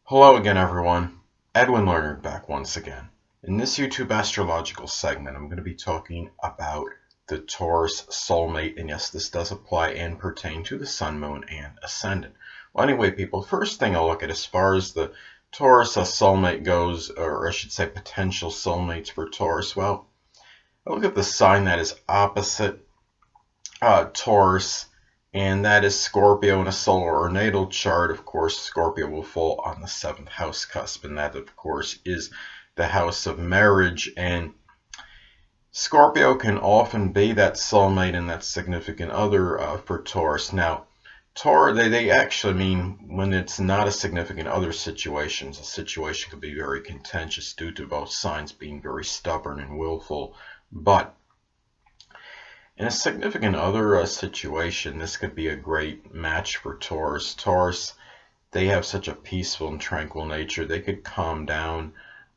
Hello again, everyone. Edwin Learnard back once again. In this YouTube astrological segment, I'm going to be talking about the Taurus Soulmate, and yes, this does apply and pertain to the Sun, Moon, and Ascendant. Well, anyway, people, first thing I'll look at as far as the Taurus Soulmate goes, or I should say potential soulmates for Taurus, well, I look at the sign that is opposite Taurus, and that is Scorpio in a solar or natal chart. Of course, Scorpio will fall on the 7th house cusp, and that, of course, is the house of marriage. And Scorpio can often be that soulmate and that significant other for Taurus. Now, they actually mean when it's not a significant other situation, a situation could be very contentious due to both signs being very stubborn and willful. But in a significant other situation, this could be a great match for Taurus. Taurus, they have such a peaceful and tranquil nature. They could calm down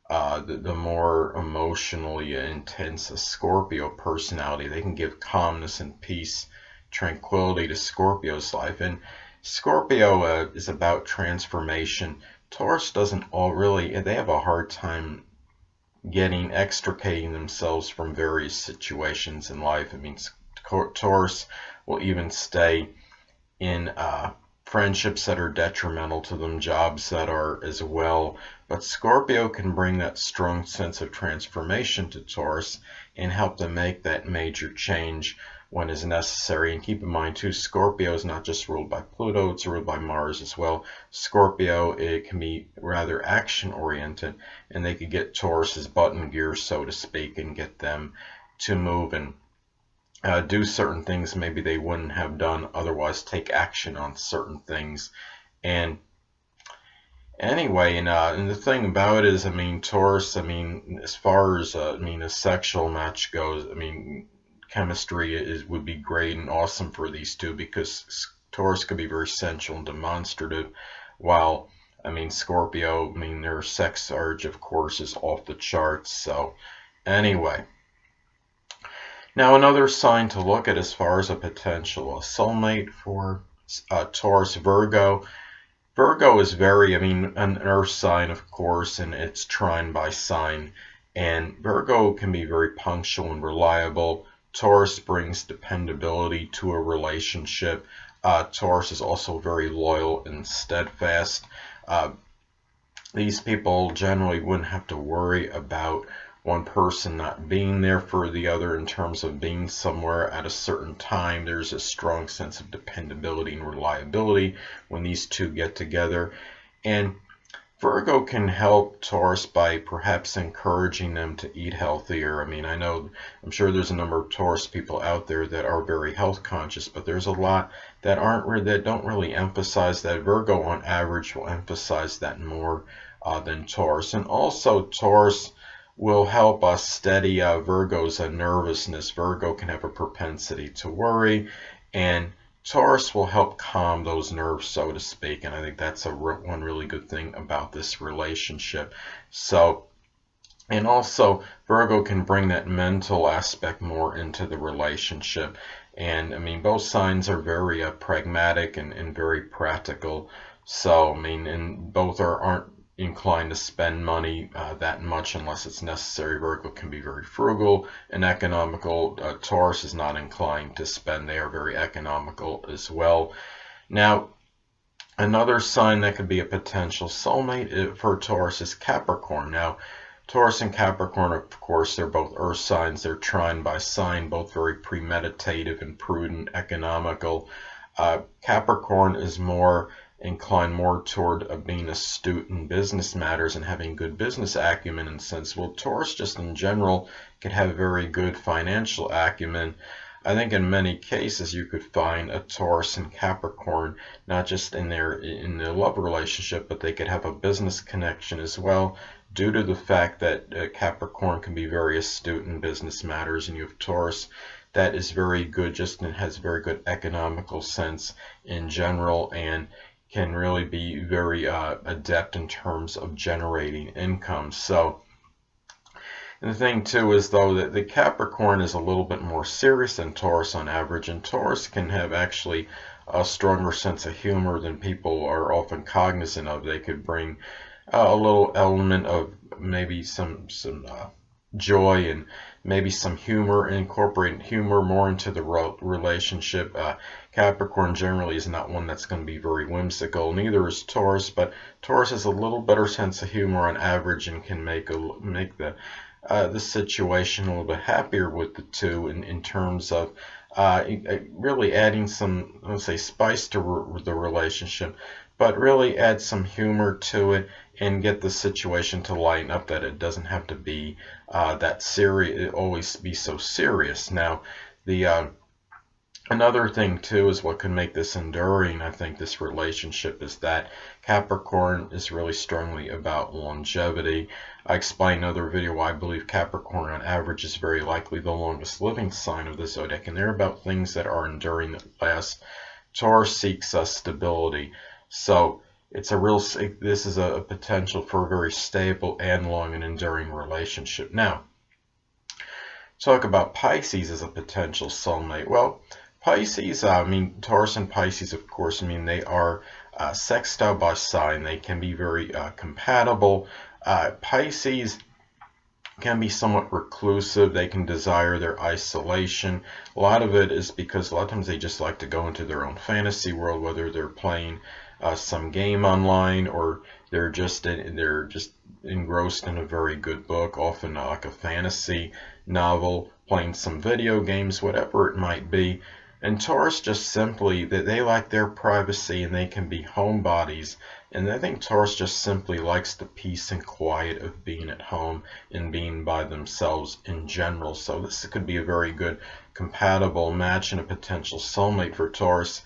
the more emotionally intense Scorpio personality. They can give calmness and peace, tranquility to Scorpio's life. And Scorpio is about transformation. Taurus doesn't they have a hard time extricating themselves from various situations in life. It means Taurus will even stay in friendships that are detrimental to them, jobs that are as well. But Scorpio can bring that strong sense of transformation to Taurus and help them make that major change when is necessary. And keep in mind too, Scorpio is not just ruled by Pluto, it's ruled by Mars as well. Scorpio, it can be rather action oriented, and they could get Taurus's button gear, so to speak, and get them to move and do certain things maybe they wouldn't have done otherwise, take action on certain things. And anyway, and the thing about it is, Taurus, as far as a sexual match goes, chemistry would be great and awesome for these two, because Taurus could be very sensual and demonstrative, while Scorpio, their sex urge, of course, is off the charts. So anyway, now another sign to look at as far as a potential soulmate for Taurus, Virgo. Virgo is very, an earth sign, of course, and it's trine by sign, and Virgo can be very punctual and reliable. Taurus brings dependability to a relationship. Taurus is also very loyal and steadfast. These people generally wouldn't have to worry about one person not being there for the other in terms of being somewhere at a certain time. There's a strong sense of dependability and reliability when these two get together. And Virgo can help Taurus by perhaps encouraging them to eat healthier. I'm sure there's a number of Taurus people out there that are very health conscious, but there's a lot that don't really emphasize that. Virgo on average will emphasize that more than Taurus. And also Taurus will help us steady Virgo's nervousness. Virgo can have a propensity to worry, and Taurus will help calm those nerves, so to speak, and I think that's one really good thing about this relationship. So, and also Virgo can bring that mental aspect more into the relationship. And both signs are very pragmatic and very practical. So, and both aren't inclined to spend money that much unless it's necessary. Virgo can be very frugal and economical. Taurus is not inclined to spend. They are very economical as well. Now, another sign that could be a potential soulmate for Taurus is Capricorn. Now, Taurus and Capricorn, of course, they're both earth signs. They're trine by sign, both very premeditative and prudent, economical. Capricorn is inclined more toward being astute in business matters and having good business acumen and sense. Well, Taurus just in general can have very good financial acumen. I think in many cases you could find a Taurus and Capricorn not just in their love relationship, but they could have a business connection as well, due to the fact that Capricorn can be very astute in business matters, and you have Taurus that is very good and has very good economical sense in general, and can really be very adept in terms of generating income. So, and the thing too is though that the Capricorn is a little bit more serious than Taurus on average, and Taurus can have actually a stronger sense of humor than people are often cognizant of. They could bring a little element of maybe some joy and maybe some humor, incorporate humor more into the relationship. Capricorn generally is not one that's going to be very whimsical. Neither is Taurus, but Taurus has a little better sense of humor on average and can make the situation a little bit happier with the two in terms of really adding some, let's say, spice to the relationship, but really add some humor to it and get the situation to lighten up, that it doesn't have to be that serious, always be so serious. Now, the another thing too is what can make this enduring, I think, this relationship, is that Capricorn is really strongly about longevity. I explained in another video why I believe Capricorn on average is very likely the longest living sign of the zodiac, and they're about things that are enduring, that last. Taurus seeks stability, so it's a real, this is a potential for a very stable and long and enduring relationship. Now, talk about Pisces as a potential soulmate. Well, Pisces, Taurus and Pisces, of course, they are sextile by sign. They can be very compatible. Pisces can be somewhat reclusive. They can desire their isolation. A lot of it is because a lot of times they just like to go into their own fantasy world, whether they're playing some game online or they're just engrossed in a very good book, often like a fantasy novel, playing some video games, whatever it might be. And Taurus just simply, they like their privacy and they can be homebodies. And I think Taurus just simply likes the peace and quiet of being at home and being by themselves in general. So this could be a very good compatible match and a potential soulmate for Taurus.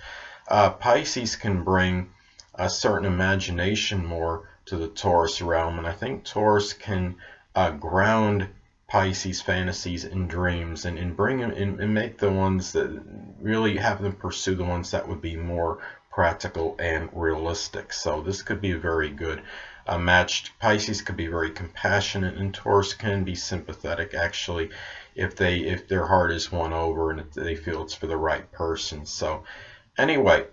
Pisces can bring a certain imagination more to the Taurus realm, and I think Taurus can ground Pisces fantasies and dreams and bring them and make the ones that really have them pursue the ones that would be more practical and realistic. So this could be a very good match. Pisces could be very compassionate, and Taurus can be sympathetic, actually, if their heart is won over and if they feel it's for the right person. So anyway,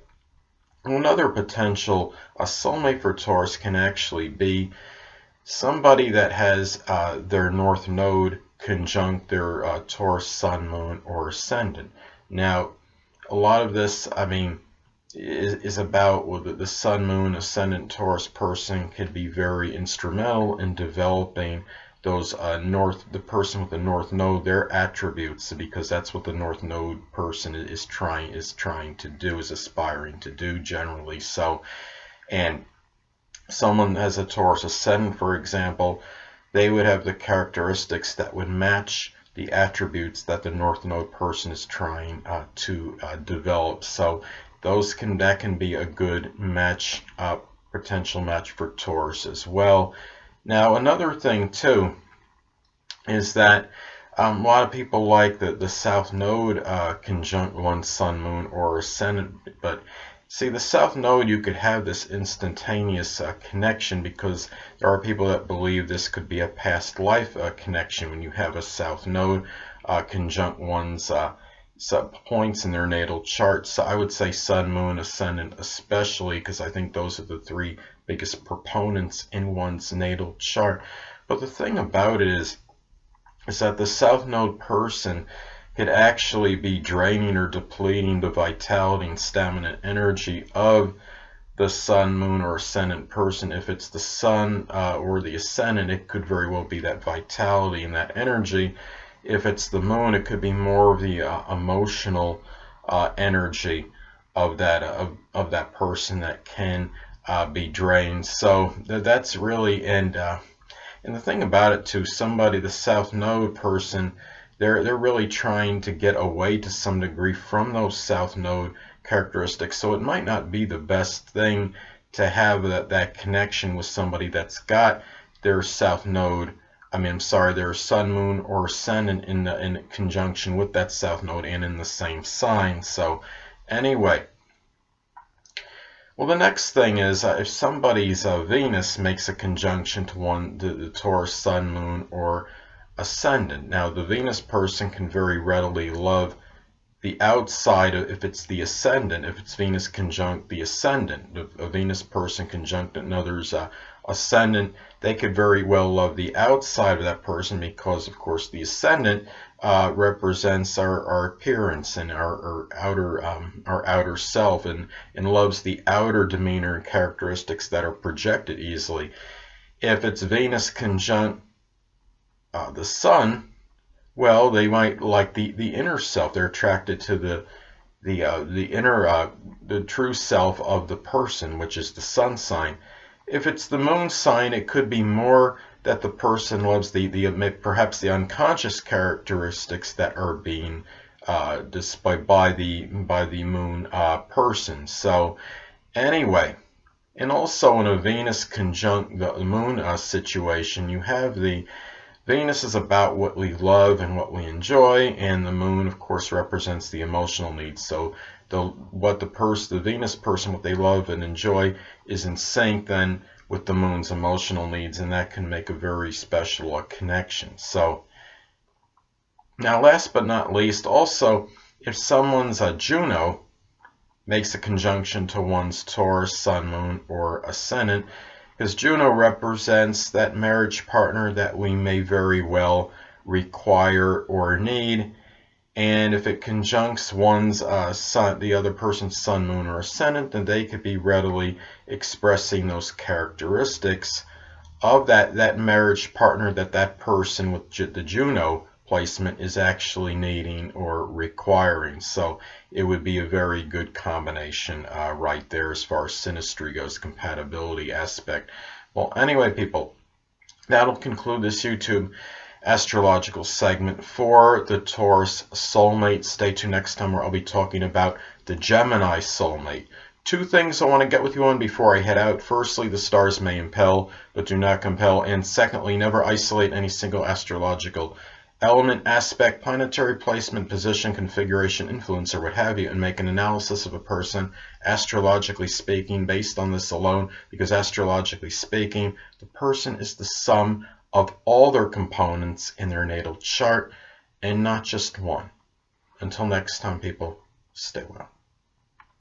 another potential soulmate for Taurus can actually be somebody that has their North Node conjunct their Taurus Sun, Moon, or Ascendant. Now, a lot of this, is about whether the Sun, Moon, Ascendant Taurus person could be very instrumental in developing those the person with the North Node, their attributes, because that's what the North Node person is trying to do, is aspiring to do generally. So, and someone has a Taurus Ascendant, for example, they would have the characteristics that would match the attributes that the North Node person is trying to develop. So that can be a good match, potential match for Taurus as well. Now, another thing too is that a lot of people like the South Node conjunct one Sun, Moon, or Ascendant, but see, the South Node, you could have this instantaneous connection, because there are people that believe this could be a past life connection when you have a South Node conjunct one's points in their natal chart. So I would say Sun, Moon, Ascendant especially, because I think those are the three biggest proponents in one's natal chart. But the thing about it is that the South Node person could actually be draining or depleting the vitality and stamina energy of the Sun, Moon, or Ascendant person. If it's the Sun or the Ascendant, it could very well be that vitality and that energy. If it's the Moon, it could be more of the emotional energy of that person that can be drained. So that's really, and the thing about it too, the South Node person, they're really trying to get away to some degree from those South Node characteristics. So it might not be the best thing to have that connection with somebody that's got their South Node, their Sun, Moon, or Ascendant in conjunction with that South Node and in the same sign. So anyway, well, the next thing is if somebody's Venus makes a conjunction to the Taurus Sun, Moon, or Ascendant. Now, the Venus person can very readily love the outside, if it's the ascendant, if it's Venus conjunct the ascendant, a Venus person conjunct another's ascendant, they could very well love the outside of that person because, of course, the ascendant represents our appearance and our outer self, and loves the outer demeanor and characteristics that are projected easily. If it's Venus conjunct the Sun, well, they might like the inner self. They're attracted to the inner, the true self of the person, which is the Sun sign. If it's the Moon sign, it could be more that the person loves perhaps the unconscious characteristics that are being displayed by the Moon person. So anyway, and also in a Venus conjunct the Moon situation, you have the Venus is about what we love and what we enjoy, and the Moon, of course, represents the emotional needs. So the Venus person, what they love and enjoy, is in sync then with the Moon's emotional needs, and that can make a very special connection. So now, last but not least, also, if someone's Juno makes a conjunction to one's Taurus, Sun, Moon, or Ascendant, because Juno represents that marriage partner that we may very well require or need. And if it conjuncts one's the other person's Sun, Moon, or Ascendant, then they could be readily expressing those characteristics of that marriage partner that person with the Juno placement is actually needing or requiring. So it would be a very good combination right there as far as synastry goes, compatibility aspect. Well, anyway, people, that'll conclude this YouTube astrological segment for the Taurus Soulmate. Stay tuned next time where I'll be talking about the Gemini Soulmate. Two things I want to get with you on before I head out. Firstly, the stars may impel, but do not compel. And secondly, never isolate any single astrological element, aspect, planetary placement, position, configuration, influence, or what have you, and make an analysis of a person, astrologically speaking, based on this alone, because astrologically speaking, the person is the sum of all their components in their natal chart, and not just one. Until next time, people, stay well.